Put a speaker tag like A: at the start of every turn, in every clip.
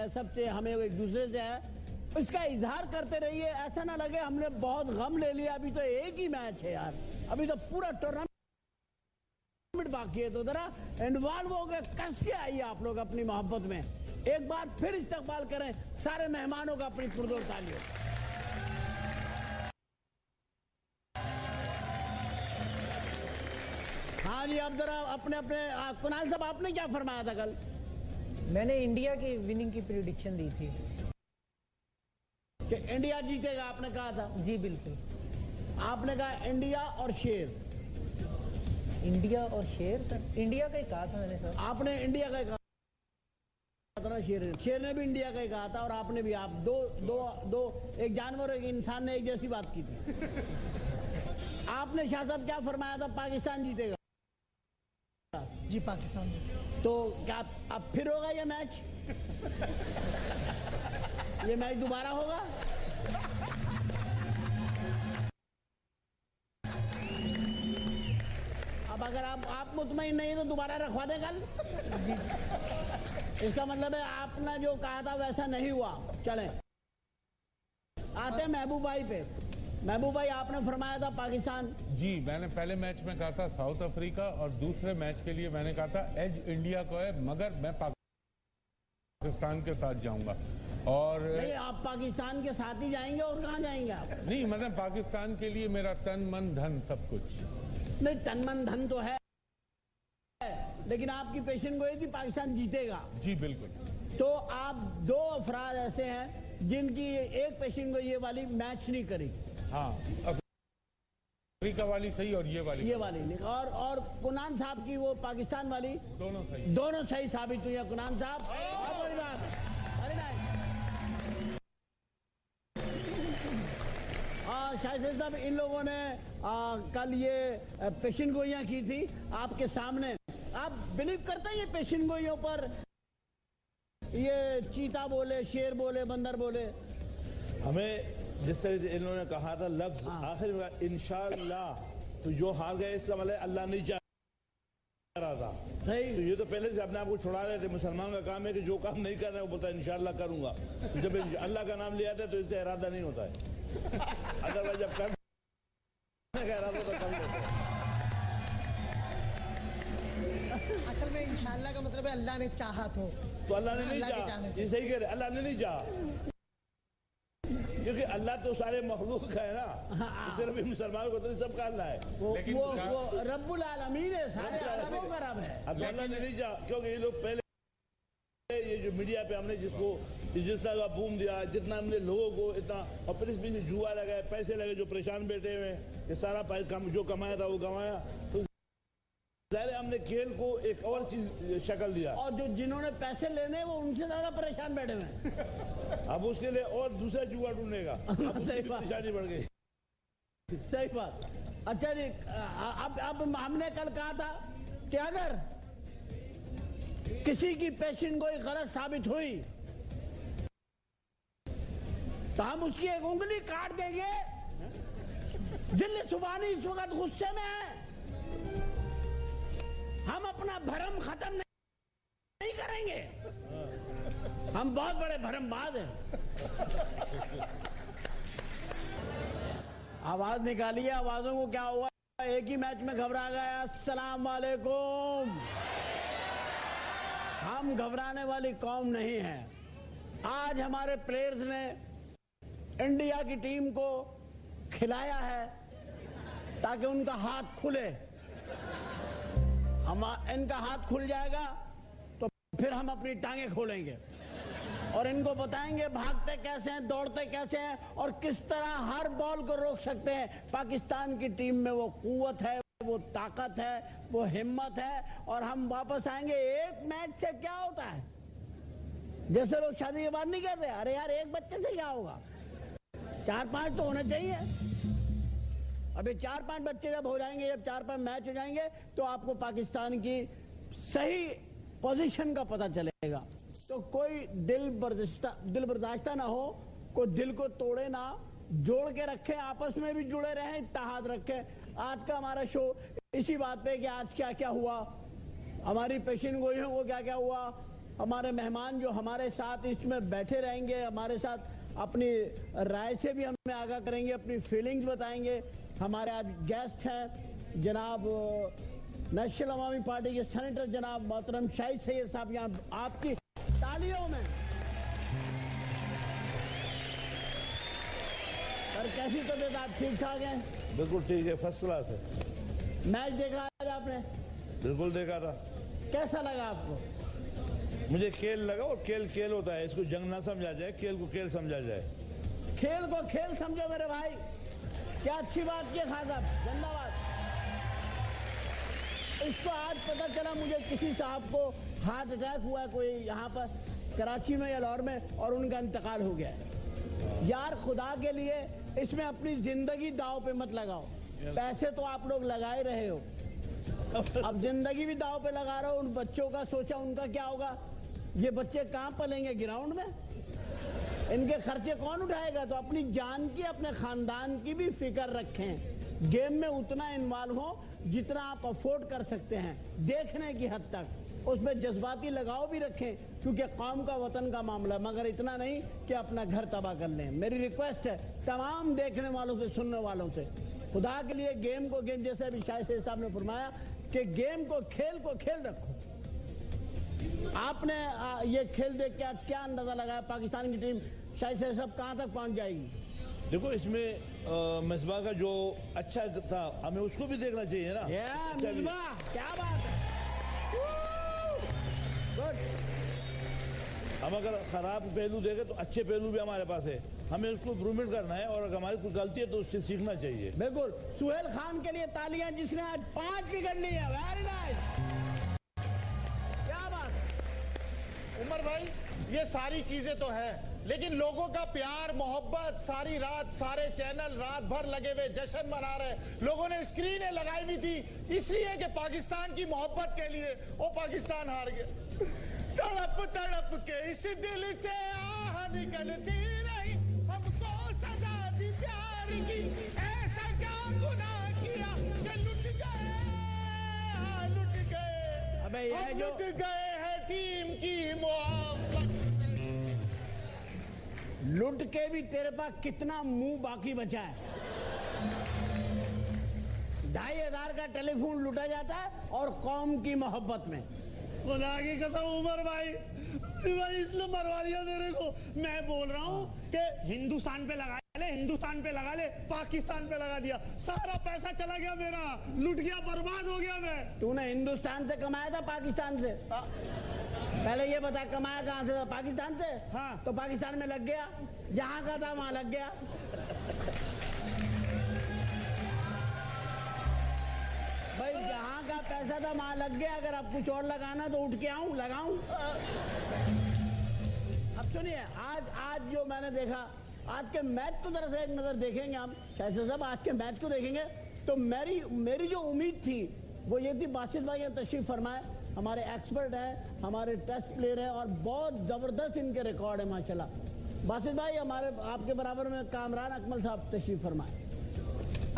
A: है, सबसे हमें एक दूसरे से है, इसका इजहार करते रहिए। ऐसा ना लगे हमने बहुत गम ले लिया, अभी तो एक ही मैच है यार, अभी तो पूरा टूर्नामेंट बाकी है। तो जरा इन्वॉल्व हो गए, कस के आइए आप लोग अपनी मोहब्बत में। एक बार फिर इस्तकबाल करें सारे मेहमानों का अपनी पुरजोर तालियों। हाँ जी, अब जरा अपने अपने कुणाल साहब, आपने क्या फरमाया था कल?
B: मैंने इंडिया की विनिंग की प्रेडिक्शन दी थी
A: कि इंडिया जीतेगा, आपने कहा था।
B: जी बिल्कुल।
A: आपने कहा इंडिया और शेर।
B: इंडिया और शेर? सर इंडिया का ही कहा था मैंने। सर
A: आपने इंडिया का ही कहा था ना? शेर ने भी इंडिया का ही कहा था, और आपने भी। आप दो एक जानवर और एक इंसान ने एक जैसी बात की थी। आपने शाह साहब क्या फरमाया था? पाकिस्तान जीतेगा।
C: जी पाकिस्तान जीतेगा।
A: तो क्या अब फिर होगा ये मैच? ये मैच दोबारा होगा? अब अगर आप मुतमईन नहीं तो दोबारा रखवा दें कल। इसका मतलब है आपने जो कहा था वैसा नहीं हुआ। चलें, आते हैं महबूब भाई पे। महबूब भाई, आपने फरमाया था पाकिस्तान।
D: जी, मैंने पहले मैच में कहा था साउथ अफ्रीका, और दूसरे मैच के लिए मैंने कहा था एज इंडिया को है, मगर मैं पाकिस्तान के साथ जाऊंगा। और
A: नहीं, आप पाकिस्तान के साथ ही जाएंगे, और कहां जाएंगे आप?
D: नहीं, मतलब पाकिस्तान के लिए मेरा तन मन धन सब कुछ।
A: नहीं, तन मन धन तो है, लेकिन आपकी पेशन गोई थी पाकिस्तान जीतेगा।
D: जी बिल्कुल।
A: तो आप दो अफराद ऐसे हैं जिनकी एक पेशन गोई ये वाली मैच नहीं करी।
D: हाँ, अफ्रीका वाली सही और ये वाली
A: नहीं। और कुनान साहब की वो पाकिस्तान वाली, दोनों सही साबित हुई है। कुनान साहब, बहुत बड़ी बात, वेरी नाइस। शाहिद साहब, इन लोगों ने कल ये पेशन गोइयां की थी आपके सामने। आप बिलीव करते हैं ये पेशन गोइयों पर? ये चीता बोले, शेर बोले, बंदर बोले,
E: हमें जिस तरह से इन्होंने कहा था लफ्ज आखिर में इंशाअल्लाह, तो जो हार गए इसका मतलब अल्लाह नहीं चाह रहा था। तो ये तो पहले से अपने आप को छुड़ा रहे थे। मुसलमान का काम है कि जो काम नहीं कर रहे वो बोलता है इंशाअल्लाह करूंगा। जब अल्लाह का नाम लिया था तो इससे इरादा नहीं होता है। अदरवाइज जब कर कह रहा था तो कर लेते।
C: असल में इंशाअल्लाह का मतलब है अल्लाह ने चाहा तो
E: अल्लाह ने नहीं चाहा। ये सही कह रहे, अल्लाह ने नहीं चाहा, क्योंकि अल्लाह तो सारे मखलूक है ना। सिर्फ मुसलमानों को तो सबका अल्लाह है।
A: वो रब्बुल आलमीन है, सारे आलमों का रब है।
E: अब अल्लाह ने नहीं चाहा, क्योंकि ये लोग पहले ये जो मीडिया पे हमने जिस तरह बूम दिया, जितना हमने लोगों को इतना, और फिर इस बीच जुआ लगाए, पैसे लगे, जो परेशान बैठे हुए हैं, ये सारा जो कमाया था वो गंवाया। तो ज़ाहिर है हमने खेल को एक और चीज शक्ल दिया, और
A: जो जिन्होंने पैसे लेने वो उनसे ज्यादा परेशान बैठे हुए हैं।
E: अब उसके लिए और दूसरा जुआ ढूंढेगा, अब उसकी परेशानी बढ़ गई।
A: सही बात। अच्छा जी, अब हमने कल कहा था कि अगर किसी की पेशन गोई गलत साबित हुई तो हम उसकी एक उंगली काट देंगे। जिले सुबानी इस वक्त गुस्से में है, हम अपना भरम खत्म नहीं करेंगे। हम बहुत बड़े भरमबाज हैं। आवाज निकालिए, आवाजों को क्या हुआ? एक ही मैच में घबरा गया। अस्सलाम वालेकुम। हम घबराने वाली कौम नहीं है। आज हमारे प्लेयर्स ने इंडिया की टीम को खिलाया है ताकि उनका हाथ खुले। हम इनका हाथ खुल जाएगा तो फिर हम अपनी टांगे खोलेंगे और इनको बताएंगे भागते कैसे हैं, दौड़ते कैसे हैं और किस तरह हर बॉल को रोक सकते हैं। पाकिस्तान की टीम में वो कुव्वत है, वो ताकत है, वो हिम्मत है। और हम वापस आएंगे। एक मैच से क्या होता है? जैसे लोग शादी के बाद नहीं कहते अरे यार एक बच्चे से क्या होगा, 4-5 तो होने चाहिए। अभी 4-5 बच्चे जब हो जाएंगे, जब 4-5 मैच हो जाएंगे तो आपको पाकिस्तान की सही पोजीशन का पता चलेगा। तो कोई दिल बर्दाश्ता ना हो, कोई दिल को तोड़े ना, जोड़ के रखे, आपस में भी जुड़े रहें, इत्तेहाद रखें। आज का हमारा शो इसी बात पे कि आज क्या क्या हुआ, हमारी पेशिन गोइयों को क्या क्या हुआ, हमारे मेहमान जो हमारे साथ इसमें बैठे रहेंगे, हमारे साथ अपनी राय से भी हमें आगाह करेंगे, अपनी फीलिंग्स बताएंगे। हमारे आज गेस्ट हैं जनाब नेशनल अवामी पार्टी के सेनेटर जनाब मोहतरम शाहिद सैयद साहब, यहाँ आपकी तालियों में। सर कैसी तबीयत, आप ठीक ठाक हैं?
E: बिल्कुल ठीक है, फर्स्ट क्लास है।
A: मैच देखा आज आपने?
E: बिल्कुल देखा था।
A: कैसा लगा आपको?
E: मुझे खेल लगा, और खेल खेल होता है, इसको जंग ना समझा जाए, खेल को खेल समझा जाए।
A: खेल को खेल समझो मेरे भाई, क्या अच्छी बात की खास साहब, धन्यवाद। इसको आज पता चला मुझे किसी साहब को हार्ट अटैक हुआ है कोई यहाँ पर कराची में या लाहौर में, और उनका इंतकाल हो गया है। यार खुदा के लिए इसमें अपनी जिंदगी दांव पे मत लगाओ। पैसे तो आप लोग लगा ही रहे हो, अब जिंदगी भी दांव पे लगा रहे हो। उन बच्चों का सोचा उनका क्या होगा? ये बच्चे कहाँ पलेंगे? ग्राउंड में? इनके खर्चे कौन उठाएगा? तो अपनी जान की, अपने खानदान की भी फिक्र रखें। गेम में उतना इन्वॉल्व हो जितना आप अफोर्ड कर सकते हैं, देखने की हद तक। उसमें जज्बाती लगाव भी रखें, क्योंकि कौम का, वतन का मामला, मगर इतना नहीं कि अपना घर तबाह कर लें। मेरी रिक्वेस्ट है तमाम देखने वालों से, सुनने वालों से, खुदा के लिए गेम को गेम, जैसे अभी शाहिद साहब ने फरमाया कि गेम को खेल रखो। आपने ये खेल देख के आज क्या अंदाजा लगाया पाकिस्तान की टीम शायद से सब कहां तक पहुंच जाएगी?
E: देखो इसमें मिसबा का जो अच्छा था, हमें उसको भी देखना चाहिए ना।
A: मिसबा क्या बात है, गुड।
E: हम अगर खराब पहलू देखें तो अच्छे पहलू भी हमारे पास है, हमें उसको इम्प्रूवमेंट करना है, और अगर हमारी कोई गलती है तो उससे सीखना चाहिए।
A: बिल्कुल। सुहेल खान के लिए तालियां, जिसने आज 5 विकेट ली है। वेरी नाइस, क्या बात।
F: उमर भाई, ये सारी चीजें तो है, लेकिन लोगों का प्यार मोहब्बत, सारी रात सारे चैनल रात भर लगे हुए जश्न मना रहे। लोगों ने स्क्रीनें लगाई भी थी इसलिए कि पाकिस्तान की मोहब्बत के लिए। वो पाकिस्तान हार गया। तड़प तड़प के इस दिल से आह निकलती रही, हमको सजा दी प्यार की, ऐसा क्या गुनाह किया कि लुट गए।
A: अबे ये जो
F: लुट गए हैं टीम की मोहब्बत।
A: लुट के भी तेरे पास कितना मुंह बाकी बचा है? 2500 का टेलीफोन लुटा जाता है, और कौम की मोहब्बत में।
F: खुदा की कसम उमर भाई इसलिए मरवा दिया मेरे को। मैं बोल रहा हूँ कि हिंदुस्तान पे लगा ले, हिंदुस्तान पे लगा ले, पाकिस्तान पे लगा दिया, सारा पैसा चला गया मेरा, लुट गया, बर्बाद हो गया मैं।
A: तूने हिंदुस्तान से कमाया था पाकिस्तान से? पहले ये बता, कमाया कहाँ से था? पाकिस्तान से।
F: हाँ।
A: तो पाकिस्तान में लग गया, जहाँ का था वहां लग गया। भाई जहाँ का पैसा था वहां लग गया। अगर आप कुछ और लगाना तो उठ के आऊं, लगाऊं। अब सुनिए, आज जो मैंने देखा, आज के मैच को जरा से एक नजर देखेंगे हम शायद साहब। आज के मैच को देखेंगे तो मेरी जो उम्मीद थी वो ये थी, बासित भाई यहाँ तशरीफ फरमाए, हमारे एक्सपर्ट हैं, हमारे टेस्ट प्लेयर हैं, और बहुत जबरदस्त इनके रिकॉर्ड है माशाल्लाह। बासित भाई, हमारे आपके बराबर में कामरान अकमल साहब तशरीफ फरमाए।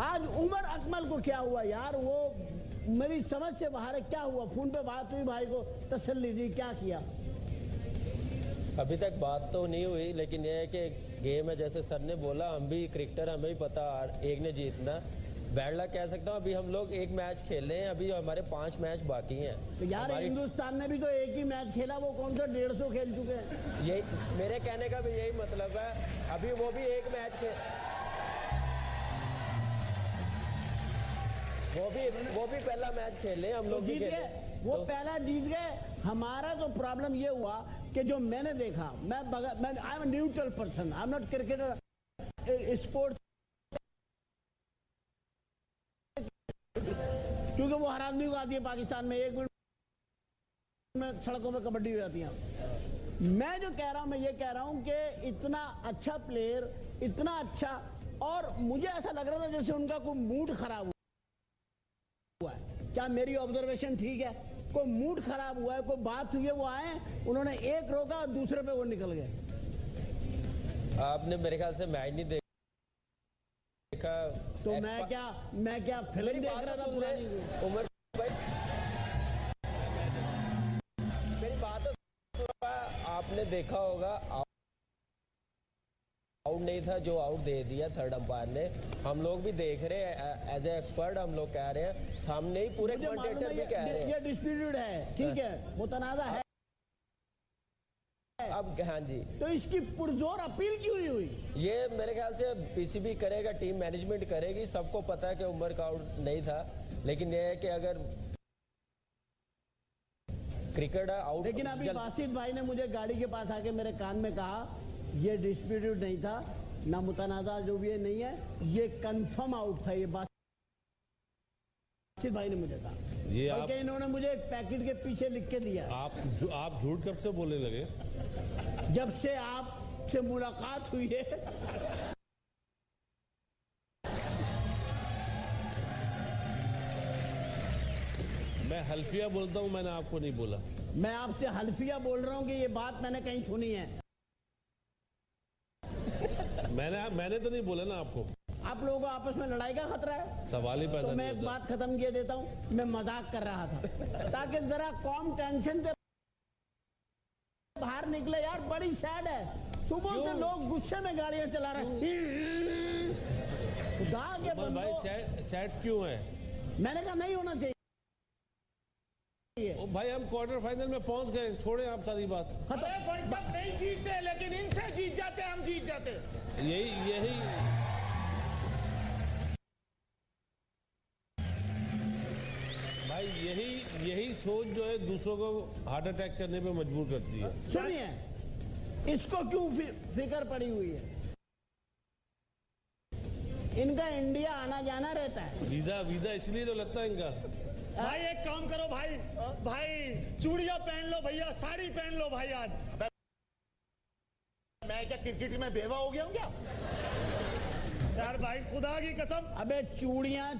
A: आज उमर अकमल को क्या हुआ यार? वो मेरी समझ से बाहर है। क्या हुआ? फोन पे बात हुई, भाई को तसल्ली दी, क्या किया?
G: अभी तक बात तो नहीं हुई, लेकिन यह है कि गेम है, जैसे सर ने बोला, हम भी क्रिकेटर, हमें भी पता एक ने जीतना। बैड लक कह सकता हूँ। अभी हम लोग एक मैच खेल रहे हैं, अभी हमारे 5 मैच बाकी हैं।
A: तो यार हिंदुस्तान ने भी तो एक ही मैच खेला, वो कौन सा 150 खेल चुके हैं।
G: यही मेरे कहने का भी यही मतलब है। अभी वो भी एक मैच वो भी पहला मैच खेले, हम लोग
A: जीत गए, वो पहला जीत गए। हमारा तो प्रॉब्लम ये हुआ कि जो मैंने देखा, मैं I am neutral person, I am not cricketer, sports, क्योंकि वो हर आदमी को आती है पाकिस्तान में, 1 मिनट में सड़कों में कबड्डी हो जाती है। मैं जो कह रहा हूं, मैं ये कह रहा हूं कि इतना अच्छा प्लेयर, इतना अच्छा, और मुझे ऐसा लग रहा था जैसे उनका कोई मूड खराब हुआ है। क्या मेरी ऑब्जर्वेशन ठीक है? कोई मूड खराब हुआ है, कोई बात हुई है, वो आए, उन्होंने एक रोका और दूसरे पे वो निकल गए।
G: आपने मेरे ख्याल से मैच नहीं देखा
A: तो मैं क्या फिल्म देख रहा था पुरानी?
G: उमर भाई मेरी बात तो आपने देखा होगा आउट नहीं था, जो आउट दे दिया थर्ड अंपायर ने। हम लोग भी देख रहे हैं, एज ए एक्सपर्ट हम लोग कह रहे हैं, सामने ही पूरे कमेंटेटर भी कह रहे हैं
A: ये डिस्प्यूटेड है, ठीक है, मुतनाज़ा है।
G: अब हाँ जी,
A: तो इसकी पुरजोर अपील क्यों नहीं हुई?
G: ये मेरे ख्याल से पीसीबी करेगा, टीम मैनेजमेंट करेगी। सबको पता है कि उमर का आउट नहीं था, लेकिन ये है कि अगर क्रिकेट आउट,
A: लेकिन अभी बासित भाई ने मुझे गाड़ी के पास आके मेरे कान में कहा ये डिस्प्यूटेड नहीं था, ना मुतनाज़ा जो भी है नहीं है, ये कंफर्म आउट था। ये बासित भाई ने मुझे कहा,
H: ये
A: बल्कि इन्होंने मुझे एक पैकेट के पीछे लिख के दिया।
H: आप झूठ कब से बोलने लगे?
A: जब से आपसे मुलाकात हुई है।
H: मैं हल्फिया बोलता हूं, मैंने आपको नहीं बोला।
A: मैं आपसे हल्फिया बोल रहा हूं कि ये बात मैंने कहीं सुनी है।
H: मैंने तो नहीं बोला ना आपको।
A: आप लोगों को आपस में लड़ाई का खतरा है?
H: सवाल ही पैदा
A: तो मैं
H: नहीं
A: एक
H: होता।
A: बात खत्म किए देता हूं, मैं मजाक कर रहा था ताकि जरा कौम टेंशन से बाहर निकले। यार बड़ी सैड है, सुबह से लोग गुस्से में गाड़ियां चला रहे हैं। खुदा के
H: उमर भाई
A: बंदो,
H: सेट क्यों है?
A: मैंने कहा नहीं होना चाहिए।
H: ओ भाई हम क्वार्टर फाइनल में पहुंच गए, छोड़े आप सारी बात।
F: अरे वर्ल्ड कप नहीं जीतते, लेकिन इनसे जीत जाते, हम जीत जाते।
H: यही भाई यही सोच जो है दूसरों को हार्ट अटैक करने पे मजबूर करती है।
A: सुनिए, इसको क्यों फिक्र पड़ी हुई है? इनका इंडिया आना जाना रहता है।
H: वीजा इसलिए तो लगता है इनका।
F: भाई एक काम करो भाई चूड़ियां पहन लो भैया, साड़ी पहन लो भाई आज। मैं क्या क्रिकेट में बेवा हो गया हूँ क्या? यार भाई खुदा की कसम।
A: अबे चूड़ियां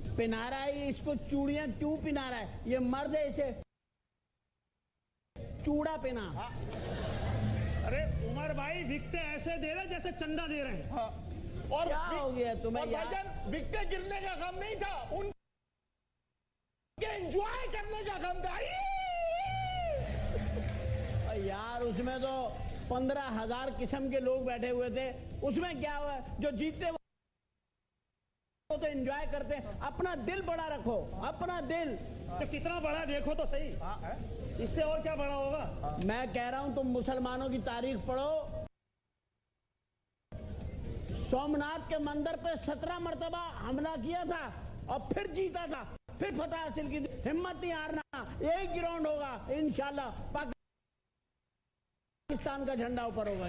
A: पहना रहा है, इसको चूड़ियां क्यों पहना रहा है? ये मर्द है, इसे चूड़ा पहना।
F: अरे उमर भाई विकटे ऐसे दे रहे जैसे चंदा दे रहे हैं। और
A: क्या हो गया तुम्हें यार?
F: विकटे गिरने का काम नहीं था, उनके एंजॉय करने का काम था।
A: यार उसमें तो 15,000 किस्म के लोग बैठे हुए थे, उसमें क्या हुआ? जो जीतते वो तो एंजॉय करते हैं। अपना दिल बड़ा रखो, अपना दिल।
F: तो कितना बड़ा देखो तो सही, इससे और क्या बड़ा होगा?
A: मैं कह रहा हूं तुम मुसलमानों की तारीख पढ़ो। सोमनाथ के मंदिर पे 17 मरतबा हमला किया था और फिर जीता था, फिर फतह हासिल की। हिम्मत नहीं हारना, यही ग्राउंड होगा इंशाल्लाह। पाकिस्तान का झंडा ऊपर होगा।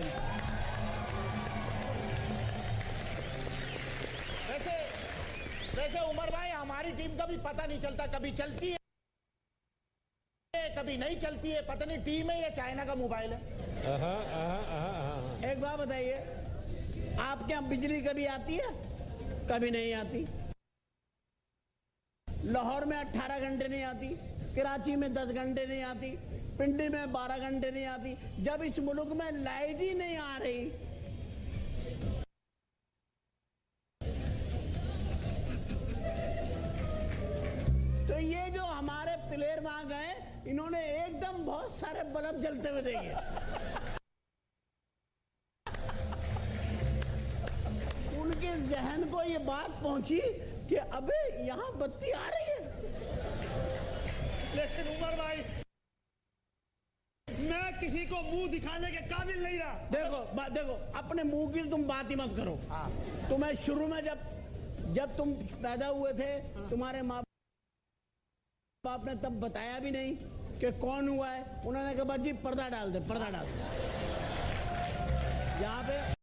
F: वैसे उमर भाई हमारी टीम का भी पता नहीं चलता, कभी चलती है कभी नहीं चलती है, पता नहीं टीम है या चाइना का मोबाइल है।
A: एक बात बताइए, आपके यहाँ बिजली कभी आती है? कभी नहीं आती। लाहौर में 18 घंटे नहीं आती, कराची में 10 घंटे नहीं आती, पिंडी में 12 घंटे नहीं आती। जब इस मुल्क में लाइट ही नहीं आ रही तो ये जो हमारे प्लेयर वहां गए, इन्होंने एकदम बहुत सारे बल्ब जलते हुए देखे। उनके जहन को ये बात पहुंची कि अबे यहां बत्ती आ रही है।
F: लेकिन उमर भाई मैं किसी को मुंह दिखाने के काबिल नहीं रहा।
A: देखो अपने मुंह की तुम बात ही मत करो। तुम्हें शुरू में जब तुम पैदा हुए थे, तुम्हारे माँ बाप ने तब बताया भी नहीं कि कौन हुआ है। उन्होंने कहा जी पर्दा डाल दे, पर्दा डाल दे। यहाँ पे